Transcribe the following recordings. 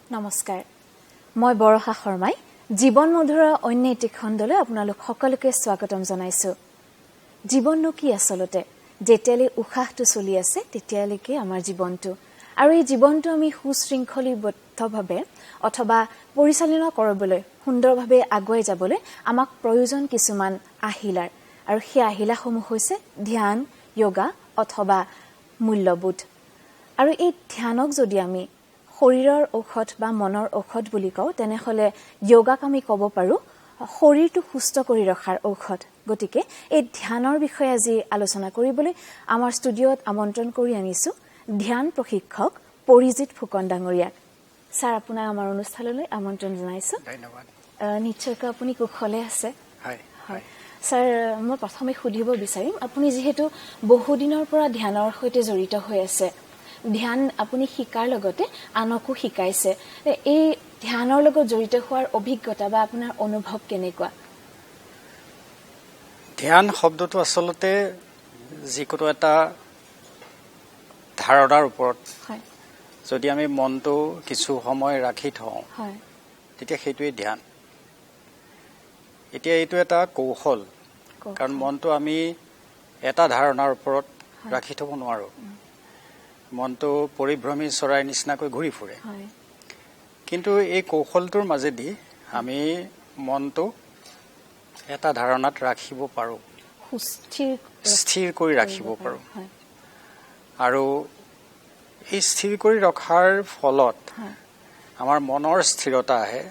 নমস্কাৰ মই বৰষা শৰ্মাই জীৱন মধুৰৰ অন্য এটি খণ্ডলৈ আপোনালোক সকলোকে স্বাগতম জনাইছো জীৱননো কি আচলতে যেতিয়ালৈ উশাহটো চলি আছে তেতিয়ালৈকে আমাৰ জীৱনটো আৰু এই জীৱনটো আমি সুশৃংখলিতভাৱে অথবা পৰিচালনা কৰিবলৈ সুন্দৰভাৱে আগুৱাই যাবলৈ আমাক প্ৰয়োজন কিছুমান আহিলাৰ আৰু সেই আহিলাসমূহ হৈছে ধ্যান যোগা অথবা মূল্যবোধ আৰু এই ধ্যানক যদি আমি শৰীৰৰ ঔষধ বা মনৰ ঔষধ বুলি কওঁ তেনেহলে যোগাক আমি ক'ব পাৰো শৰীৰটো সুস্থ কৰি ৰখাৰ ঔষধ গতিকে এই ধ্যানৰ বিষয়ে আজি আলোচনা কৰিবলৈ আমাৰ ষ্টুডিঅত আমন্ত্ৰণ কৰি আনিছো ধ্যান প্ৰশিক্ষক পৰিজিত ফুকন ডাঙৰীয়াক স্যাৰ আপোনাক আমাৰ অনুষ্ঠানলৈ আমন্ত্ৰণ জনাইছো ধন্যবাদ নিশ্চয়কৈ আপুনি কুশলে আছে হয় হয় স্যাৰ মই প্ৰথমে সুধিব বিচাৰিম আপুনি যেহেতু বহু দিনৰ পৰা ধ্যানৰ সৈতে জড়িত হৈ আছে ধ্যান আপুনি শিকাৰ লগতে আনকো শিকাইছে এই ধ্যানৰ লগত জড়িত হোৱাৰ অভিজ্ঞতা বা আপোনাৰ অনুভৱ কেনেকুৱা ধ্যান শব্দটো আসলতে যিকোনো এটা ধাৰণাৰ ওপৰত হয় যদি আমি মনটো কিছু সময় ৰাখি থওঁ হয় তেতিয়া সেইটোৱে ধ্যান এতিয়া এইটো এটা কৌশল কাৰণ মনটো আমি এটা ধাৰণাৰ ওপৰত ৰাখি থব নোৱাৰো মনটো পৰিভ্ৰমী চৰাইৰ নিচিনাকৈ ঘূৰি ফুৰে কিন্তু এই কৌশলটোৰ মাজেদি আমি মনটো এটা ধাৰণাত ৰাখিব পাৰো স্থিৰ কৰি ৰাখিব পাৰো আৰু এই স্থিৰ কৰি ৰখাৰ ফলত আমাৰ মনৰ স্থিৰতা আহে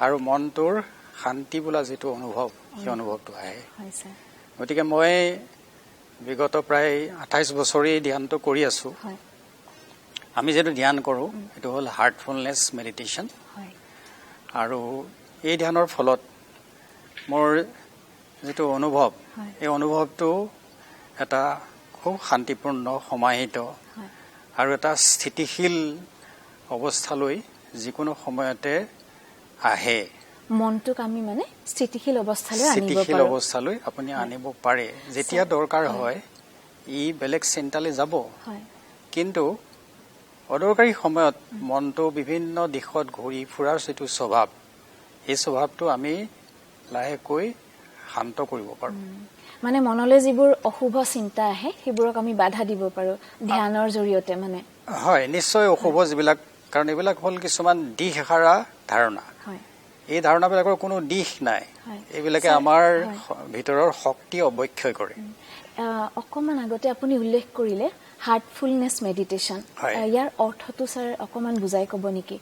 আৰু মনটোৰ শান্তি বোলা যিটো অনুভৱ সেই অনুভৱটো আহে গতিকে মই বিগত প্ৰায় 28 বছৰেই ধ্যানটো কৰি আছো আমি যেটো ধ্যান কৰো এটো হল হাৰ্টফুলনেছ মেডিটেশ্যন আৰু এই ধ্যানৰ ফলত মোৰ যেটো অনুভৱ এই অনুভৱটো এটা খুব শান্তিপূৰ্ণ সমাহিত আৰু এটা স্থিতিশীল অৱস্থালৈ যিকোনো সময়তে আহে মনটোক আমি মানে স্থিতিশীল অৱস্থালৈ আপুনি আনিব পাৰে যেতিয়া দৰকাৰ হয় ই বেলেগ চিন্তালৈ যাব কিন্তু অদৰকাৰী সময়ত মনটো বিভিন্ন দিশত ঘূৰি ফুৰাৰ যিটো স্বভাৱ এই স্বভাৱটো আমি লাহেকৈ শান্ত কৰিব পাৰো মানে মনলৈ যিবোৰ অশুভ চিন্তা আহে সেইবোৰক আমি বাধা দিব পাৰো ধ্যানৰ জৰিয়তে মানে হয় নিশ্চয় অশুভ যিবিলাক কাৰণ এইবিলাক হল কিছুমান দিশ হাৰা ধাৰণা এই ধাৰণাবিলাকৰ কোনো দিশ নাই এইবিলাকে আমাৰ ভিতৰৰ শক্তি অৱক্ষয় কৰে অকমান আগতে আপুনি উল্লেখ কৰিলে হাৰ্টফুলনেছ মেডিটেশ্যন ইয়াৰ অৰ্থটো স্যাৰ অকমান বুজাই ক'ব নেকি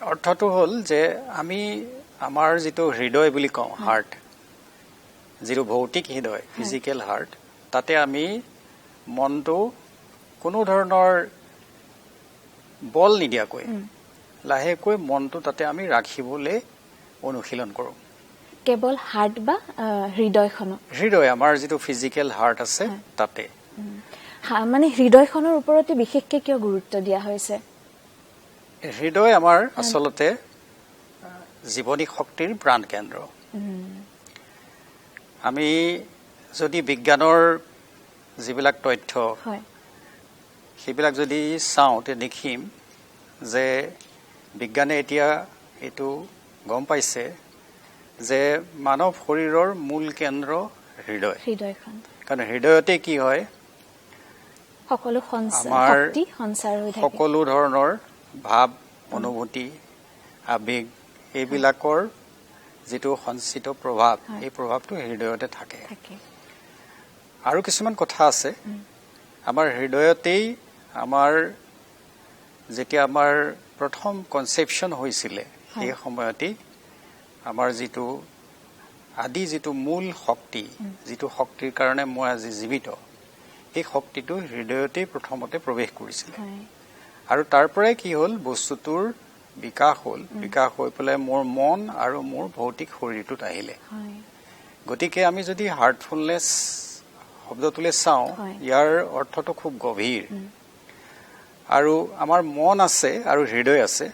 অৰ্থটো হল যে আমি আমাৰ যিটো হৃদয় বুলি কওঁ হাৰ্ট যিটো ভৌতিক হৃদয় ফিজিক্যাল হাৰ্ট তাতে আমি মনটো কোনো ধৰণৰ বল নিদিয়াকৈ লাহেকৈ মনটো তাতে আমি ৰাখিবলৈ অনুশীলন কৰো কেৱল হাৰ্ট বা হৃদয় আমাৰ যিটো ফিজিক্যাল হাৰ্ট আছে তাতে মানে হৃদয়খনৰ ওপৰতে বিশেষকৈ কিয় গুৰুত্ব দিয়া হৈছে হৃদয় আমাৰ আসলতে জীৱনী শক্তিৰ প্ৰাণ কেন্দ্ৰ আমি যদি বিজ্ঞানৰ যিবিলাক তথ্য সেইবিলাক যদি চাওঁ তে দেখিম যে বিজ্ঞানে এতিয়া এটো গম পাইছে যে মানৱ শৰীৰৰ মূল কেন্দ্ৰ হৃদয়খন কাৰণ হৃদয়তে কি হয় সকলো শক্তি সঞ্চাৰ হৈ থাকে সকলো ধৰণৰ ভাৱ অনুভূতি আবেগ এইবিলাকৰ যেটো সঞ্চিত প্ৰভাৱ এই প্ৰভাৱটো হৃদয়তে থাকে আৰু কিছুমান কথা আছে আমাৰ হৃদয়তেই আমাৰ যেতিয়া আমাৰ প্ৰথম কনসেপশন হৈছিল এই সময়তে আমাৰ যেটো আদি যেটো মূল শক্তি যেটো শক্তিৰ কাৰণে মই আজি জীৱিত এই শক্তিটো হৃদয়তে প্ৰথমতে প্ৰৱেশ কৰিছিল আৰু তাৰ পৰাই কি হল বস্তুটোৰ বিকাশ হৈ পেলাই মোৰ মন আৰু মোৰ ভৌতিক শৰীৰটোত আহিলে গতিকে আমি যদি হাৰ্টফুলনেছ শব্দটোলে চাওঁ ইয়াৰ অৰ্থটো খুব গভীৰ আৰু আমাৰ মন আছে আৰু হৃদয় আছে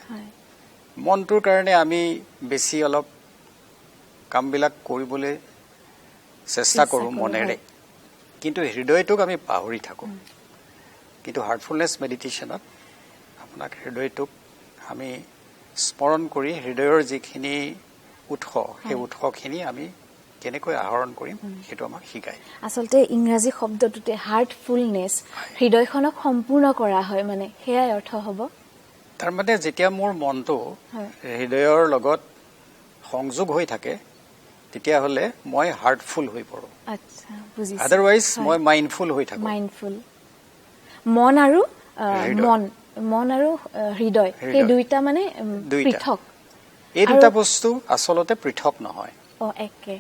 মনটোৰ কাৰণে আমি বেছি অলপ কামবিলাক কৰিবলৈ চেষ্টা কৰো মনেৰে কিন্তু হৃদয়টোক আমি পাহৰি থাকো কিন্তু হাৰ্টফুলনেছ মেডিটেশ্যনত আপোনাক হৃদয়টোক আমি স্মৰণ কৰি হৃদয়ৰ যিখিনি উৎস সেই উৎসখিনি আমি কেনেকৈ আহৰণ কৰিম সেইটো আমাক শিকায় আচলতে ইংৰাজী শব্দটোতে হাৰ্টফুলনেছ হৃদয়খনক সম্পূৰ্ণ কৰা হয় মানে সেয়াই অৰ্থ হ'ব তাৰমানে যেতিয়া মোৰ মনটো হৃদয়ৰ লগত সংযোগ হৈ থাকে তেতিয়াহ'লে মই হাৰ্টফুল হৈ পৰোঁ আচ্ছা বুজিছো আদাৰৱাইজ মই মাইণ্ডফুল হৈ থাকোঁ মাইণ্ডফুল মন আৰু মন আৰু হৃদয় এই দুইটা মানে পৃথক এই দুটা বস্তু আচলতে পৃথক নহয় একে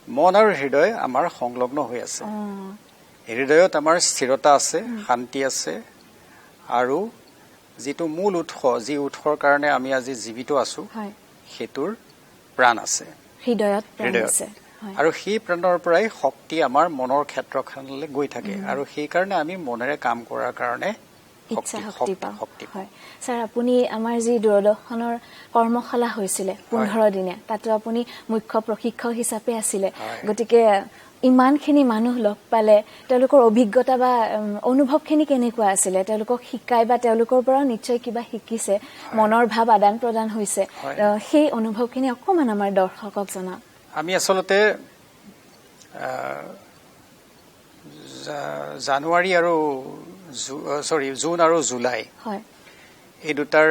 মন আৰু হৃদয় আমাৰ সংলগ্ন হৈ আছে হৃদয়ত আমাৰ স্থিৰতা আছে শান্তি আছে আৰু যিটো মূল উৎস যি উৎসৰ কাৰণে আমি আজি জীৱিত আছো সেইটোৰ প্ৰাণ আছে হৃদয়ত প্ৰাণ আছে আৰু সেই প্ৰাণৰ পৰাই শক্তি আমাৰ মনৰ ক্ষেত্ৰখনলৈ গৈ থাকে আৰু সেই কাৰণে আমি মনেৰে কাম কৰাৰ কাৰণে শক্তি পাওঁ ছাৰ আপুনি আমাৰ যি দূৰদৰ্শনৰ কৰ্মশালা হৈছিলে 15 দিনীয়া তাতো আপুনি মুখ্য প্ৰশিক্ষক হিচাপে আছিলে গতিকে ইমানখিনি মানুহ লগ পালে তেওঁলোকৰ অভিজ্ঞতা বা অনুভৱখিনি কেনেকুৱা আছিলে তেওঁলোকক শিকাই বা তেওঁলোকৰ পৰা নিশ্চয় কিবা শিকিছে মনৰ ভাৱ আদান প্ৰদান হৈছে সেই অনুভৱখিনি অকমান আমাৰ দৰ্শকক জনাওক আমি আচলতে জানুৱাৰী আৰু জুন আৰু জুলাই এই দুটাৰ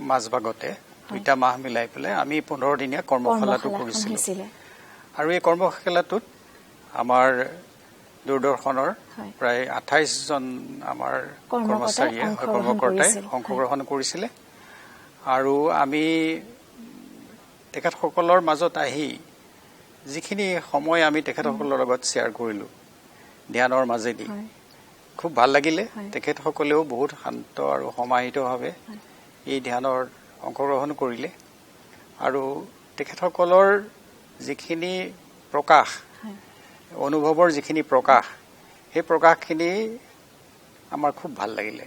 মাজভাগতে দুটা মাহ মিলাই পেলাই আমি 15 দিনীয়া কৰ্মশালাটো কৰিছিলো আৰু এই কৰ্মশালাটোত আমাৰ দূৰদৰ্শনৰ প্ৰায় 28 জন আমাৰ কৰ্মচাৰীয়ে কৰ্মকৰ্তাই অংশগ্ৰহণ কৰিছিলে আৰু আমি তেখেতসকলৰ মাজত আহি যিখিনি সময় আমি তেখেতসকলৰ লগত শ্বেয়াৰ কৰিলো ধ্যানৰ মাজেদি খুব ভাল লাগিলে তেখেতসকলেও বহুত শান্ত আৰু সমাহিতভাৱে এই ধ্যানৰ অংশগ্ৰহণ কৰিলে আৰু তেখেতসকলৰ যিখিনি প্ৰকাশ অনুভৱৰ যিখিনি প্ৰকাশ সেই প্ৰকাশখিনি আমাৰ খুব ভাল লাগিলে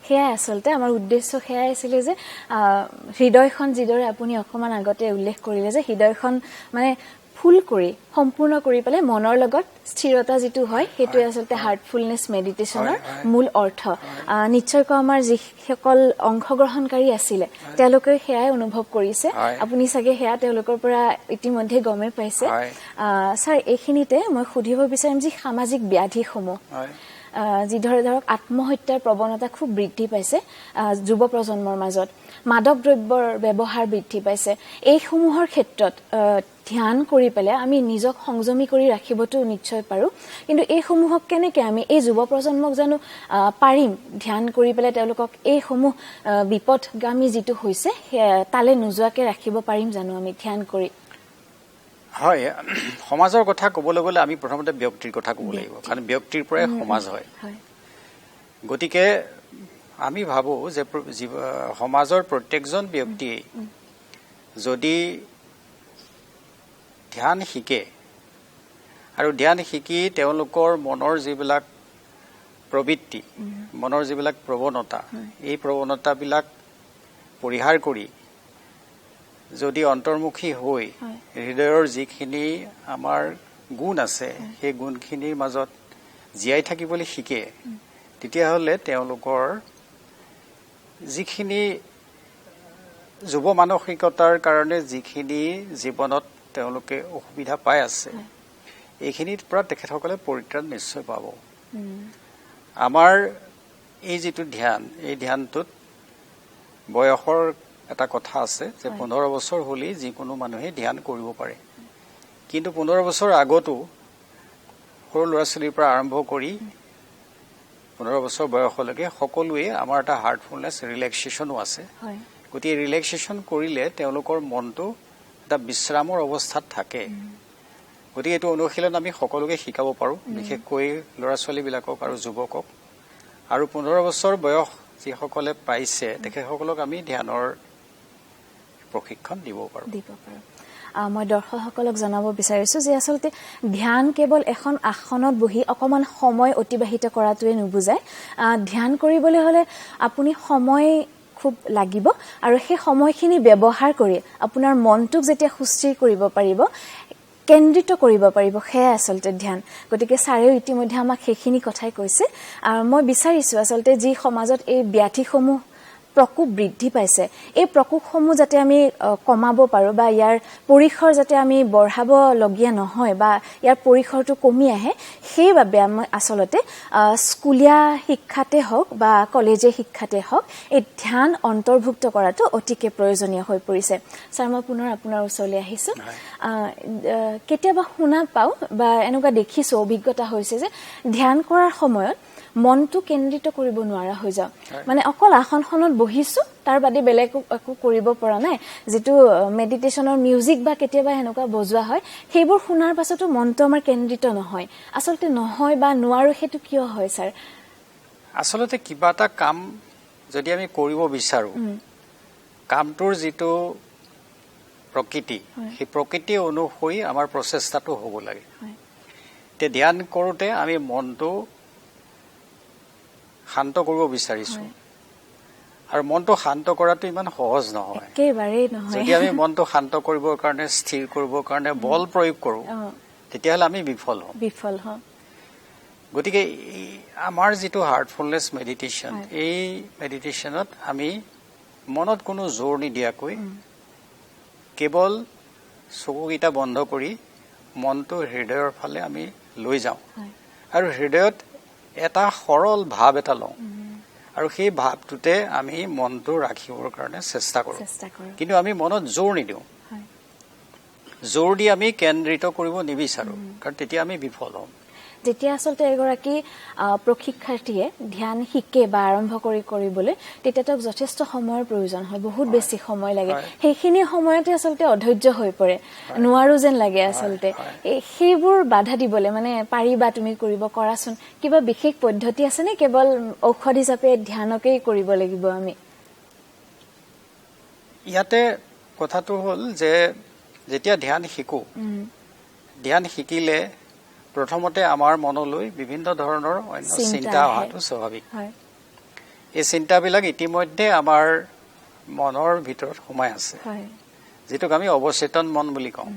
সেয়াই আচলতে আমাৰ উদ্দেশ্য সেয়াই আছিলে যে হৃদয়খন যিদৰে আপুনি অকমান আগতে উল্লেখ কৰিলে যে হৃদয়খন মানে ফুল কৰি সম্পূৰ্ণ কৰি পেলাই মনৰ লগত স্থিৰতা যিটো হয় সেইটোৱে আচলতে হাৰ্টফুলনেছ মেডিটেশ্যনৰ মূল অৰ্থ নিশ্চয়কৈ আমাৰ যিসকল অংশগ্ৰহণকাৰী আছিলে তেওঁলোকে সেয়াই অনুভৱ কৰিছে আপুনি চাগে সেয়া তেওঁলোকৰ পৰা ইতিমধ্যে গমে পাইছে ছাৰ এইখিনিতে মই সুধিব বিচাৰিম যে সামাজিক ব্যাধিসমূহ যিদৰে ধৰক আত্মহত্যাৰ প্ৰৱণতা খুব বৃদ্ধি পাইছে যুৱ প্ৰজন্মৰ মাজত মাদক দ্ৰব্যৰ ব্যৱহাৰ বৃদ্ধি পাইছে এইসমূহৰ ক্ষেত্ৰত ধ্যান কৰি পেলাই আমি নিজক সংযমী কৰি ৰাখিবতো নিশ্চয় পাৰো কিন্তু এইসমূহক কেনেকৈ আমি এই যুৱ প্ৰজন্মক জানো পাৰিম ধ্যান কৰি পেলাই তেওঁলোকক এইসমূহ বিপদগামী যিটো হৈছে তালে নোযোৱাকৈ ৰাখিব পাৰিম জানো আমি ধ্যান কৰি হয় সমাজৰ কথা ক'বলৈ গ'লে আমি প্ৰথমতে ব্যক্তিৰ কথা ক'ব লাগিব কাৰণ ব্যক্তিৰ পৰাই সমাজ হয় গতিকে আমি ভাবো যে সমাজৰ প্ৰত্যেকজন ব্যক্তিয়ে যদি ধ্যান শিকে আৰু ধ্যান শিকি তেওঁলোকৰ মনৰ যিবিলাক প্ৰবৃত্তি মনৰ যিবিলাক প্ৰৱণতা এই প্ৰৱণতাবিলাক পৰিহাৰ কৰি যদি অন্তৰ্মুখী হৈ হৃদয়ৰ যিখিনি আমাৰ গুণ আছে সেই গুণখিনিৰ মাজত জীয়াই থাকিবলৈ শিকে তেতিয়াহ'লে তেওঁলোকৰ যিখিনি যুৱ মানসিকতাৰ কাৰণে যিখিনি জীৱনত তেওঁলোকে অসুবিধা পাই আছে এইখিনিৰ পৰা তেখেতসকলে পৰিত্ৰাণ নিশ্চয় পাব আমাৰ এই যিটো ধ্যান এই ধ্যানটোত বয়সৰ এটা কথা আছে যে 15 বছৰ হ'লে যিকোনো মানুহে ধ্যান কৰিব পাৰে কিন্তু 15 বছৰ আগতো সৰু ল'ৰা ছোৱালীৰ পৰা আৰম্ভ কৰি 15 বছৰ বয়সলৈকে সকলোৱে আমাৰ এটা হাৰ্টফুলনেছ ৰিলেক্সেশ্যনো আছে গতিকে ৰিলেক্সেশ্যন কৰিলে তেওঁলোকৰ মনটো এটা বিশ্ৰামৰ অৱস্থাত থাকে গতিকে এইটো অনুশীলন আমি সকলোকে শিকাব পাৰোঁ বিশেষকৈ ল'ৰা ছোৱালীবিলাকক আৰু যুৱকক আৰু 15 বছৰ বয়স যিসকলে পাইছে তেখেতসকলক আমি ধ্যানৰ প্ৰশিক্ষণ দিব পাৰোঁ মই দৰ্শকসকলক জনাব বিচাৰিছো যে আচলতে ধ্যান কেৱল এখন আসনত বহি অকমান সময় অতিবাহিত কৰাটোৱে নুবুজায় ধ্যান কৰিবলৈ হলে আপুনি সময় খুব লাগিব আৰু সেই সময়খিনি ব্যৱহাৰ কৰি আপোনাৰ মনটোক যেতিয়া সুস্থিৰ কৰিব পাৰিব কেন্দ্ৰিত কৰিব পাৰিব সেয়া আচলতে ধ্যান গতিকে ছাৰেও ইতিমধ্যে আমাক সেইখিনি কথাই কৈছে আৰু মই বিচাৰিছো আচলতে যি সমাজত এই ব্যাধিসমূহ প্ৰকোপ বৃদ্ধি পাইছে এই প্ৰকোপসমূহ যাতে আমি কমাব পাৰো বা ইয়াৰ পৰিসৰ যাতে আমি বঢ়াব লগীয়া নহয় বা ইয়াৰ পৰিসৰটো কমি আহে সেইবাবে আমি আচলতে স্কুলীয়া শিক্ষাতে হওক বা কলেজীয়া শিক্ষাতে হওক এই ধ্যান অন্তৰ্ভুক্ত কৰাটো অতিকে প্ৰয়োজনীয় হৈ পৰিছে স্যাৰ মই পুনৰ আপোনাৰ ওচৰলৈ আহিছো কেতিয়াবা শুনা পাও বা এনেকুৱা দেখিছো অভিজ্ঞতা হৈছে যে ধ্যান কৰাৰ সময়ত মনটো কেন্দ্ৰিত কৰিব নোৱাৰা হৈ যাও মানে অকল আসনখনত বহিছো তাৰ বাদে বেলেগ একো কৰিব পৰা নাই যেটো মেডিটেশনৰ মিউজিক বা কেতিয়াবা এনেকুৱা বজোৱা হয় সেইবোৰ শুনাৰ পাছতো মনটো আমাৰ কেন্দ্ৰিত নহয় আসলতে নহয় বা নোৱাৰো হেতু কিয় হয় স্যাৰ আসলতে কিবা এটা কাম যদি আমি কৰিব বিচাৰো কামটোৰ যেটো প্ৰকৃতি সেই প্ৰকৃতি অনুসৰি আমাৰ প্ৰচেষ্টাটো হ'ব লাগে তে ধ্যান কৰোতে আমি মনটো শান্ত কৰিব বিচাৰিছো আৰু মনটো শান্ত কৰাটো ইমান সহজ নহয় একেবাৰে নহয় যদি আমি মনটো শান্ত কৰিবৰ কাৰণে স্থিৰ কৰিবৰ কাৰণে বল প্ৰয়োগ কৰো তেতিয়াহলে আমি বিফল হম গতিকে আমাৰ যেটো হাৰ্টফুলনেস মেডিটেশন এই মেডিটেশনত আমি মনত কোনো জোৰ নিদিয়াকৈ কেৱল চকুকেইটা বন্ধ কৰি মনটো হৃদয়ৰ ফালে আমি লৈ যাওঁ আৰু হৃদয়ত এটা সৰল ভাৱ এটা লওঁ আৰু সেই ভাৱটোতে আমি মনটো ৰাখিবৰ কাৰণে চেষ্টা কৰো কিন্তু আমি মনত জোৰ নিদিওঁ জোৰ দি আমি কেন্দ্ৰিত কৰিব নিবিচাৰো কাৰণ তেতিয়া আমি বিফল হম যেতিয়া আসলতে এগৰাকী প্ৰশিক্ষাৰ্থীয়ে ধ্যান শিকে বা আৰম্ভ কৰিবলৈ তেতিয়া তেওঁক যথেষ্ট সময়ৰ প্ৰয়োজন হয় বহুত বেছি সময় লাগে সেইখিনি সময়তে আসলতে অধৈৰ্য হৈ পৰে নোৱাৰো যেন লাগে আসলতে সেইবোৰ বাধা দিবলে মানে পাৰিবা তুমি কৰিব কৰাচোন কিবা বিশেষ পদ্ধতি আছে নে কেৱল ঔষধ হিচাপে ধ্যানকেই কৰিব লাগিব আমি ইয়াতে কথাটো হল যে যেতিয়া ধ্যান শিকো ধ্যান শিকিলে প্ৰথমতে আমাৰ মনলৈ বিভিন্ন ধৰণৰ অন্য চিন্তা অহাটো স্বাভাৱিক এই চিন্তাবিলাক ইতিমধ্যে আমাৰ মনৰ ভিতৰত সোমাই আছে যেটোক আমি অৱচেতন মন বুলি কওঁ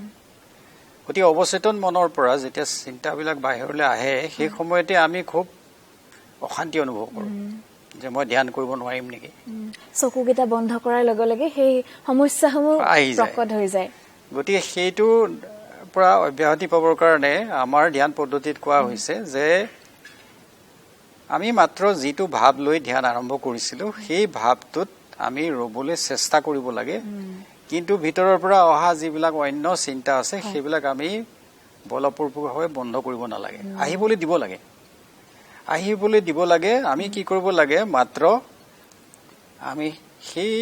গতি অৱচেতন মনৰ পৰা যেতিয়া চিন্তাবিলাক বাহিৰলৈ আহে সেই সময়তে আমি খুব অশান্তি অনুভৱ কৰো যে মই ধ্যান কৰিব নোৱাৰিম নেকি চকুকেইটা বন্ধ কৰাৰ লগে লগে সেই সমস্যাসমূহ প্ৰকট হৈ যায় গতিকে সেইটো পৰা অব্যাহতি পাবৰ কাৰণে আমাৰ ধ্যান পদ্ধতিত কোৱা হৈছে যে আমি মাত্ৰ যেটো ভাৱ লৈ ধ্যান আৰম্ভ কৰিছিলো সেই ভাৱটোত আমি ৰবলৈ চেষ্টা কৰিব লাগে কিন্তু ভিতৰৰ পৰা অহা যিবিলাক অন্য চিন্তা আছে সেইবিলাক আমি বলপূৰ্বকভাৱে বন্ধ কৰিব নালাগে আহিবলৈ দিব লাগে আমি কি কৰিব লাগে মাত্ৰ আমি সেই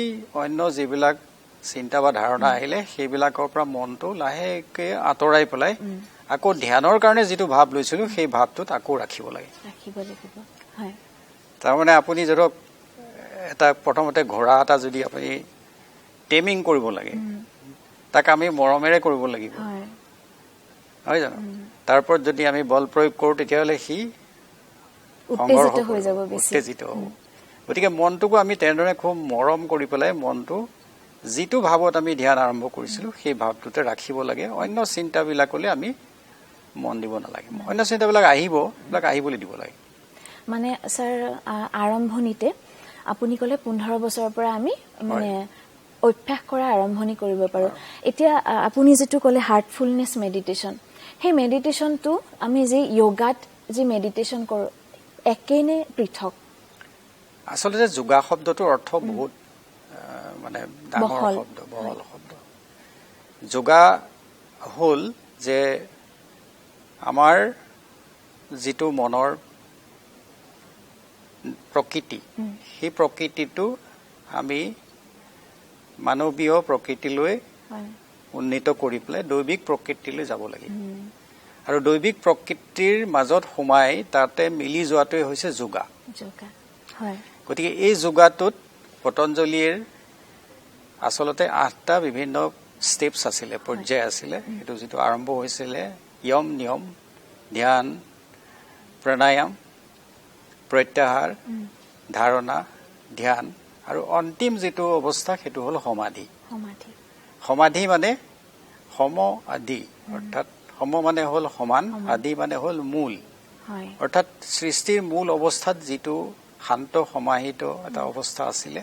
অন্য যিবিলাক চিন্তা বা ধাৰণা আহিলে সেইবিলাকৰ পৰা মনটো লাহেকে আঁতৰাই পেলাই আকৌ ধ্যানৰ কাৰণে যেটো ভাৱ লৈছিলো সেই ভাৱটোত আকৌ ৰাখিব লাগিব হয় তাৰ মানে আপুনি ধৰক এটা প্ৰথমতে ঘোঁৰা এটা যদি আপুনি টেমিং কৰিব লাগে তাক আমি মৰমেৰে কৰিব লাগিব হয় জানো তাৰ ওপৰত যদি আমি বল প্ৰয়োগ কৰো তেতিয়াহলে সি উত্তেজিত হৈ যাব উত্তেজিত হ'ব গতিকে মনটোকো আমি তেনেদৰে খুব মৰম কৰি পেলাই মনটো যেটো ভাৱত আমি ধ্যান আৰম্ভ কৰিছিলো সেই ভাৱটোতে ৰাখিব লাগে অন্য চিন্তাবিলাকলৈ আমি মন দিব নালাগে অন্য চিন্তাবিলাক আহিবলৈ দিব লাগে মানে স্যাৰ আৰম্ভণিতে আপুনি কলে 15 বছৰৰ পৰা আমি মানে অভ্যাস কৰা আৰম্ভণি কৰিব পাৰো এতিয়া আপুনি যেটো কলে হাৰ্টফুলনেস মেডিটেশন সেই মেডিটেশনটো আমি যে যোগাত যে মেডিটেশন কৰো একেনে পৃথক আসলতে যোগা শব্দটোৰ অৰ্থ বহুত মানে ডাঙৰ শব্দ বহল শব্দ যোগা হল যে আমাৰ যেটো মনৰ প্ৰকৃতি সেই প্ৰকৃতিটো আমি মানৱীয় প্ৰকৃতিলৈ উন্নীত কৰি পেলাই দৈবিক প্ৰকৃতিলৈ যাব লাগে আৰু দৈবিক প্ৰকৃতিৰ মাজত সোমাই তাতে মিলি যোৱাটোই হৈছে যোগা গতিকে এই যোগাটোত পতঞ্জলীৰ আসলতে 8টা বিভিন্ন স্টেপস আছিলে পৰ্যায় আছিলে এটো যেটো আৰম্ভ হৈছিলে यम नियम ध्यान प्राणायाम प्रत्याहार धारणा ध्यान আৰু অন্তিম যেটো অৱস্থা হেতু হল সমাধি সমাধি মানে সম আদি অৰ্থাৎ সম মানে হল সমান আদি মানে হল মূল অৰ্থাৎ সৃষ্টিৰ মূল অৱস্থাত যেটো শান্ত সমাহিত এটা অৱস্থা আছিলে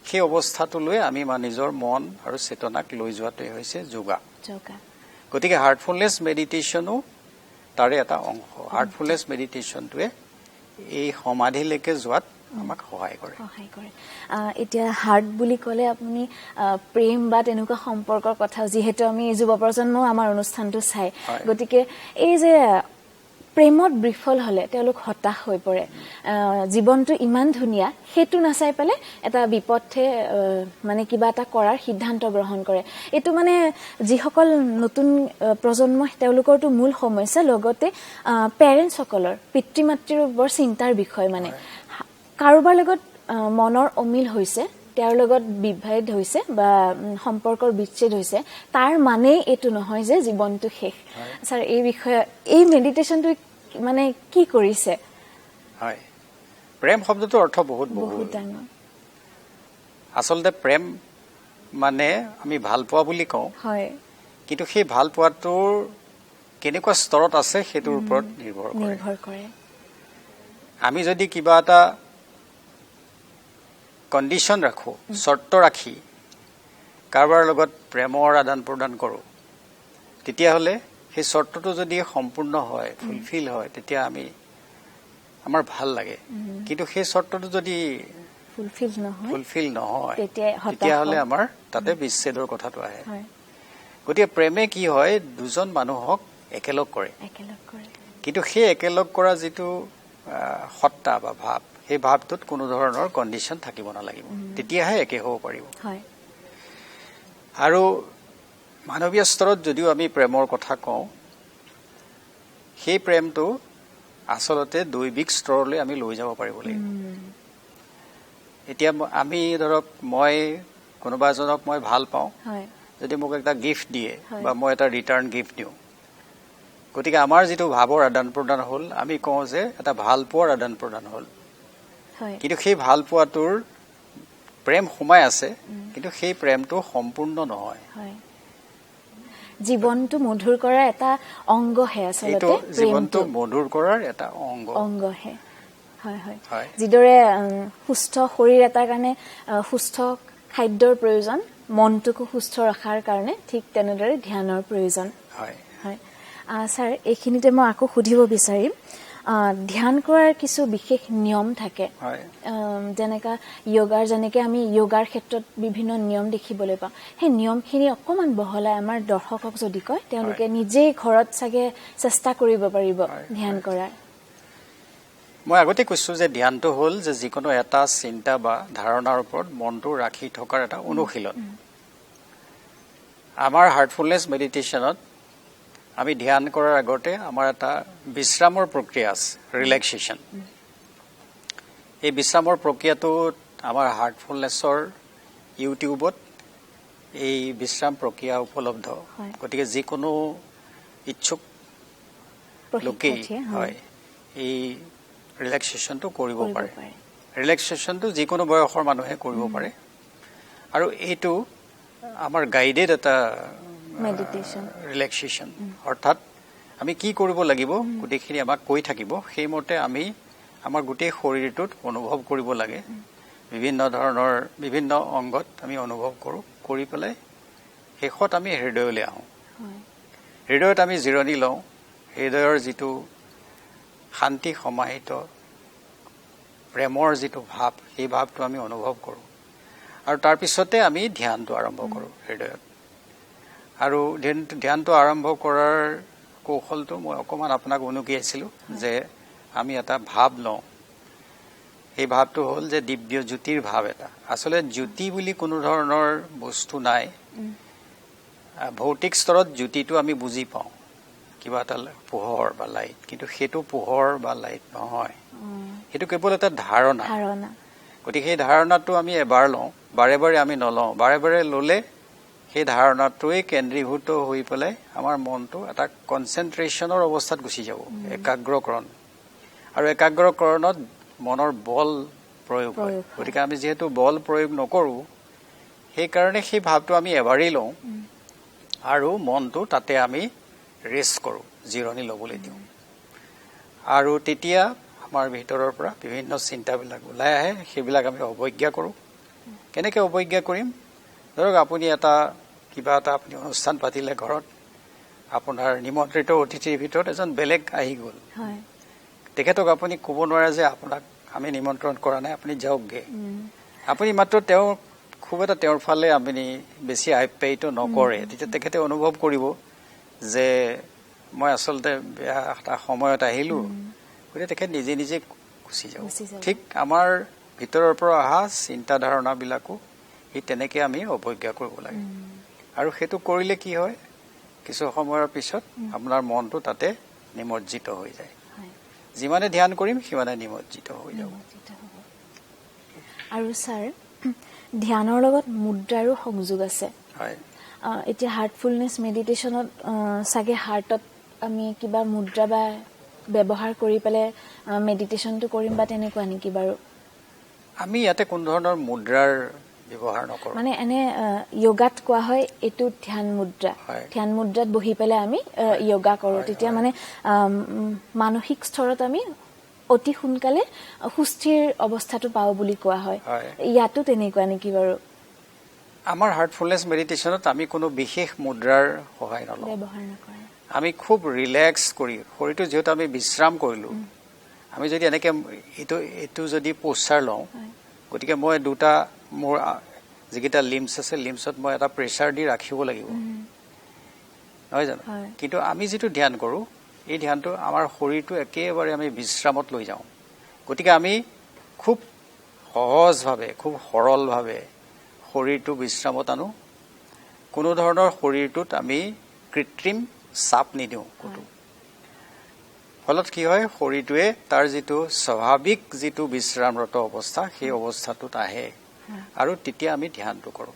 সেই অৱস্থাটোলৈ আমি নিজৰ মন আৰু চেতনাক লৈ যোৱাটোৱে হৈছে যোগা। গতিকে হাৰ্টফুলনেছ মেডিটেশ্যনো তাৰে এটা অংশ। হাৰ্টফুলনেছ মেডিটেশ্যনটোৱে এই সমাধিলৈকে যোৱাত আমাক সহায় কৰে। এতিয়া হাৰ্ট বুলি ক'লে আপুনি প্ৰেম বা তেনেকুৱা সম্পৰ্কৰ কথা, যিহেতু আমি যুৱ প্ৰজন্মও আমাৰ অনুষ্ঠানটো চাই, গতিকে এই যে প্ৰেমত বিফল হ'লে তেওঁলোক হতাশ হৈ পৰে, জীৱনটো ইমান ধুনীয়া সেইটো নাচাই পেলাই এটা বিপথে মানে কিবা এটা কৰাৰ সিদ্ধান্ত গ্ৰহণ কৰে। এইটো মানে যিসকল নতুন প্ৰজন্ম তেওঁলোকৰতো মূল সমস্যা, লগতে পেৰেণ্টছসকলৰ পিতৃ মাতৃৰ বৰ চিন্তাৰ বিষয়। মানে কাৰোবাৰ লগত মনৰ অমিল হৈছে, তেওঁৰ লগত বিভেদ হৈছে বা সম্পৰ্কৰ বিচ্ছেদ হৈছে, তাৰ মানেই এইটো নহয় যে জীৱনটো শেষ। ছাৰ, এই বিষয়ে এই মেডিটেশ্যনটো মানে কি কৰিছে? হয়, প্ৰেম শব্দটোৰ অৰ্থ বহুত ডাঙৰ। আচলতে প্ৰেম মানে আমি ভাল পোৱা বুলি কওঁ, কিন্তু সেই ভাল পোৱাটোৰ কেনেকুৱা স্তৰত আছে সেইটোৰ ওপৰত নিৰ্ভৰ কৰে। আমি যদি কিবা এটা কণ্ডিশ্যন ৰাখো, চৰ্ত ৰাখি কাৰোবাৰ লগত প্ৰেমৰ আদান প্ৰদান কৰোঁ, তেতিয়াহ'লে সেই চৰ্তটো যদি সম্পূৰ্ণ হয়, ফুলফিল হয়, তেতিয়া আমাৰ ভাল লাগে। কিন্তু সেই চৰ্তটো যদি ফুলফিল নহয়, তেতিয়াহ'লে আমাৰ তাতে বিচ্ছেদৰ কথাটো আহে। গতিকে প্ৰেমে কি হয়, দুজন মানুহক একেলগ কৰে। কিন্তু সেই একেলগ কৰা যিটো সত্তা বা ভাৱ, সেই ভাৱটোত কোনো ধৰণৰ কণ্ডিশ্যন থাকিব নালাগিব, তেতিয়াহে একে হ'ব পাৰিব। আৰু মানৱীয় স্তৰত যদিও আমি প্ৰেমৰ কথা কওঁ, সেই প্ৰেমটো আচলতে দৈবিক স্তৰলৈ আমি লৈ যাব পাৰিব লাগিব। এতিয়া আমি ধৰক, মই কোনোবা এজনক মই ভাল পাওঁ, যদি মোক এটা গিফ্ট দিয়ে বা মই এটা ৰিটাৰ্ণ গিফ্ট দিওঁ, গতিকে আমাৰ যিটো ভাৱৰ আদান প্ৰদান হ'ল, আমি কওঁ যে এটা ভাল পোৱাৰ আদান প্ৰদান হ'ল। কিন্তু সেই ভাল পোৱাটোৰ প্ৰেম সোমাই আছে, কিন্তু সেই প্ৰেমটো সম্পূৰ্ণ নহয়। জীৱনটো মধুৰ কৰাৰ এটা অংগহে আচলতে, জীৱনটো মধুৰ কৰাৰ এটা অংগহে। যিদৰে সুস্থ শৰীৰ এটাৰ কাৰণে সুস্থ খাদ্যৰ প্ৰয়োজন, মনটোকো সুস্থ ৰখাৰ কাৰণে ঠিক তেনেদৰে ধ্যানৰ প্ৰয়োজন। ছাৰ, এইখিনিতে মই আকৌ সুধিব বিচাৰিম, ধ্যান কৰাৰ কিছু বিশেষ নিয়ম থাকে, যেনেকা য়োগাৰ, যেনেকে আমি য়োগাৰ ক্ষেত্ৰত বিভিন্ন নিয়ম দেখিবলৈ পাওঁ, সেই নিয়মখিনি অকণমান বহলাই আমাৰ দৰ্শকক যদি কয়, তেওঁলোকে নিজেই ঘৰত চাগে চেষ্টা কৰিব পাৰিব ধ্যান কৰাৰ। মই আগতে কৈছোঁ যে ধ্যানটো হ'ল যে যিকোনো এটা চিন্তা বা ধাৰণাৰ ওপৰত মনটো ৰাখি থকাৰ এটা অনুশীলন। আমাৰ হাৰ্টফুলনেছ মেডিটেশ্যনত আমি ধ্যান কৰাৰ আগতে আমাৰ এটা বিশ্ৰামৰ প্ৰক্ৰিয়া আছে, ৰিলেক্সেশ্যন। এই বিশ্ৰামৰ প্ৰক্ৰিয়াটোত আমাৰ হাৰ্টফুলনেছৰ ইউটিউবত এই বিশ্ৰাম প্ৰক্ৰিয়া উপলব্ধ। গতিকে যিকোনো ইচ্ছুক লোকেই এই ৰিলেক্সেশ্যনটো কৰিব পাৰে। ৰিলেক্সেশ্যনটো যিকোনো বয়সৰ মানুহে কৰিব পাৰে, আৰু এইটো আমাৰ গাইডেড এটা ৰিলেক্সেশ্যন। অৰ্থাৎ আমি কি কৰিব লাগিব গোটেইখিনি আমাক কৈ থাকিব, সেইমতে আমি আমাৰ গোটেই শৰীৰটোত অনুভৱ কৰিব লাগে। বিভিন্ন অংগত আমি অনুভৱ কৰোঁ, কৰি পেলাই শেষত আমি হৃদয়লৈ আহোঁ। হৃদয়ত আমি জিৰণি লওঁ, হৃদয়ৰ যিটো শান্তি সমাহিত প্ৰেমৰ যিটো ভাৱ, সেই ভাৱটো আমি অনুভৱ কৰোঁ, আৰু তাৰপিছতে আমি ধ্যানটো আৰম্ভ কৰোঁ হৃদয়ত। আৰু ধ্যানটো আৰম্ভ কৰাৰ কৌশলটো মই অকণমান আপোনাক উনুকিয়াইছিলোঁ, যে আমি এটা ভাৱ লওঁ। সেই ভাৱটো হ'ল যে দিব্য জ্যোতিৰ ভাৱ এটা। আচলতে জ্যোতি বুলি কোনো ধৰণৰ বস্তু নাই। ভৌতিক স্তৰত জ্যোতিটো আমি বুজি পাওঁ, কিবা এটা পোহৰ বা লাইট, কিন্তু সেইটো পোহৰ বা লাইট নহয়, সেইটো কেৱল এটা ধাৰণা। গতিকে সেই ধাৰণাটো আমি এবাৰ লওঁ, বাৰে বাৰে আমি নলওঁ। বাৰে বাৰে ল'লে সেই ধাৰণাটোৱে কেন্দ্ৰীভূত হৈ পেলাই আমাৰ মনটো এটা কনচেনট্ৰেশ্যনৰ অৱস্থাত গুচি যাব, একাগ্ৰকৰণ। আৰু একাগ্ৰকৰণত মনৰ বল প্ৰয়োগ হয়। গতিকে আমি যিহেতু বল প্ৰয়োগ নকৰোঁ, সেইকাৰণে সেই ভাৱটো আমি এবাৰেই লওঁ, আৰু মনটো তাতে আমি ৰেষ্ট কৰোঁ, জিৰণি ল'বলৈ দিওঁ। আৰু তেতিয়া আমাৰ ভিতৰৰ পৰা বিভিন্ন চিন্তাবিলাক ওলাই আহে, সেইবিলাক আমি অৱজ্ঞা কৰোঁ, কেনেকৈ অৱজ্ঞা কৰিম? ধৰক আপুনি কিবা এটা আপুনি অনুষ্ঠান পাতিলে ঘৰত, আপোনাৰ নিমন্ত্ৰিত অতিথিৰ ভিতৰত এজন বেলেগ আহি গ'ল, তেখেতক আপুনি ক'ব নোৱাৰে যে আপোনাক আমি নিমন্ত্ৰণ কৰা নাই, আপুনি যাওকগে। আপুনি মাত্ৰ খুব এটা তেওঁৰ ফালে আপুনি বেছি আপ্যায়িত নকৰে, তেতিয়া তেখেতে অনুভৱ কৰিব যে মই আচলতে বেয়া এটা সময়ত আহিলো, গতিকে তেখেত নিজে নিজে গুচি যাব। ঠিক আমাৰ ভিতৰৰ পৰা অহা চিন্তা ধাৰণাবিলাকো সেই তেনেকে আমি অৱজ্ঞা কৰিব লাগে। আৰু সেইটো কৰিলে কি হয়, কিছু সময়ৰ পিছত আপোনাৰ মনটো তাতে নিমজ্জিত হৈ যায়। যিমানে ধ্যান কৰিম সিমানে নিমজ্জিত হৈ যাব। আৰু ছাৰ, ধ্যানৰ লগত মুদ্ৰাৰো সংযোগ আছে। এতিয়া হাৰ্টফুলনেছ মেডিটেশ্যনত চাগে হাৰ্টত আমি কিবা মুদ্ৰা বা ব্যৱহাৰ কৰি পেলাই মেডিটেশ্যনটো কৰিম বা তেনেকুৱা নেকি বাৰু? আমি ইয়াতে কোনো ধৰণৰ মুদ্ৰাৰ ব্যৱহাৰ নকৰোঁ। মানে এনে য়োগাত কোৱা হয় এইটো ধ্যান মুদ্ৰা। ধ্যান মুদ্ৰাত বহি পেলাই আমি য়োগা কৰোঁ, তেতিয়া মানে মানসিক স্তৰত আমি অতি সোনকালে সুস্থিৰ অৱস্থাটো পাওঁ বুলি কোৱা হয়। ইয়াতো তেনেকুৱা নেকি বাৰু? আমাৰ হাৰ্টফুলনেছ মেডিটেশ্যনত আমি কোনো বিশেষ মুদ্ৰাৰ সহায় নলওঁ, ব্যৱহাৰ নকৰোঁ। আমি খুব ৰিলেক্স কৰি শৰীৰটো যিহেতু আমি বিশ্ৰাম কৰিলোঁ, আমি যদি এনেকে এইটো যদি প'শ্চাৰ লওঁ, গতিকে মই মোৰ যিকেইটা লিম্বছ আছে, লিম্বছত মই এটা প্ৰেছাৰ দি ৰাখিব লাগিব, নহয় জানো? কিন্তু আমি যিটো ধ্যান কৰোঁ, এই ধ্যানটো আমাৰ শৰীৰটো একেবাৰে আমি বিশ্ৰামত লৈ যাওঁ। গতিকে আমি খুব সহজভাৱে, খুব সৰলভাৱে শৰীৰটো বিশ্ৰামত আনো। কোনো ধৰণৰ শৰীৰটোত আমি কৃত্ৰিম চাপ নিদিওঁ ক'তো। ফলত কি হয়, শৰীৰটোৱে তাৰ যিটো স্বাভাৱিক যিটো বিশ্ৰামৰত অৱস্থা, সেই অৱস্থাটোত আহে আৰু তেতিয়া আমি ধ্যানটো কৰোঁ।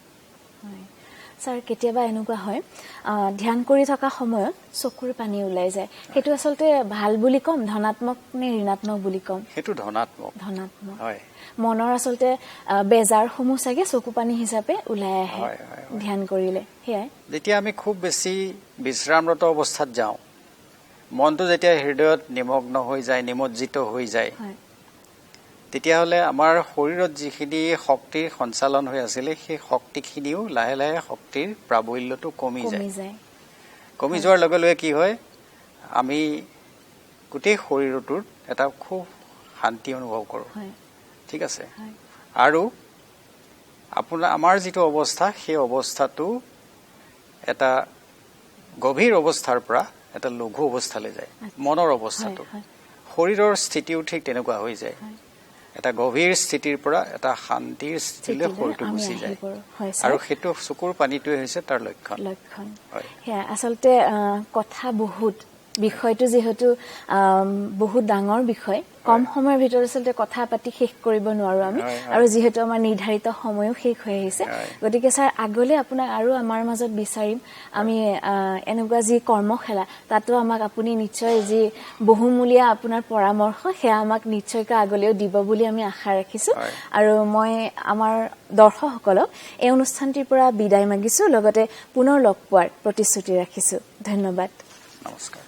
ছাৰ, কেতিয়াবা এনেকুৱা হয় ধ্যান কৰি থকা সময়ত চকুৰ পানী ওলাই যায়, সেইটো আচলতে ভাল বুলি ক'ম, ধনাত্মক নে ঋণাত্মক বুলি ক'ম? সেইটো ধনাত্মক। হয়। মনৰ আচলতে বেজাৰসমূহ চাগে চকু পানী হিচাপে ওলাই আহে ধ্যান কৰিলে। সেয়াই যেতিয়া আমি খুব বেছি বিশ্ৰামৰত অৱস্থাত যাওঁ, মনটো যেতিয়া হৃদয়ত নিমগ্ন হৈ যায়, নিমজ্জিত হৈ যায়, তেতিয়াহ'লে আমাৰ শৰীৰত যিখিনি শক্তিৰ সঞ্চালন হৈ আছিলে, সেই শক্তিখিনিও লাহে লাহে শক্তিৰ প্ৰাবল্যটো কমি যায়। কমি যোৱাৰ লগে লগে কি হয়, আমি গোটেই শৰীৰটোত এটা খুব শান্তি অনুভৱ কৰোঁ। ঠিক আছে? আৰু আমাৰ যিটো অৱস্থা, সেই অৱস্থাটো এটা গভীৰ অৱস্থাৰ পৰা এটা লঘু অৱস্থালৈ যায়। মনৰ অৱস্থাটো, শৰীৰৰ স্থিতিও ঠিক তেনেকুৱা হৈ যায়। এটা গভীৰ স্থিতিৰ পৰা এটা শান্তিৰ স্থিতিলৈ শৰীৰটো গুচি যায়, আৰু সেইটো চকুৰ পানীটোৱে হৈছে তাৰ লক্ষণ। সেয়া আচলতে কথা বহুত, বিষয়টো যিহেতু বহুত ডাঙৰ বিষয়, কম সময়ৰ ভিতৰত আচলতে কথা পাতি শেষ কৰিব নোৱাৰো আমি, আৰু যিহেতু আমাৰ নিৰ্ধাৰিত সময়ো শেষ হৈ আহিছে, গতিকে ছাৰ আগলৈ আপোনাক আৰু আমাৰ মাজত বিচাৰিম। আমি এনেকুৱা যি কৰ্মশালা, তাতো আমাক আপুনি নিশ্চয় যি বহুমূলীয়া আপোনাৰ পৰামৰ্শ, সেয়া আমাক নিশ্চয়কৈ আগলৈও দিব বুলি আমি আশা ৰাখিছোঁ। আৰু মই আমাৰ দৰ্শকসকলক এই অনুষ্ঠানটিৰ পৰা বিদায় মাগিছোঁ, লগতে পুনৰ লগ পোৱাৰ প্ৰতিশ্ৰুতি ৰাখিছোঁ। ধন্যবাদ। নমস্কাৰ।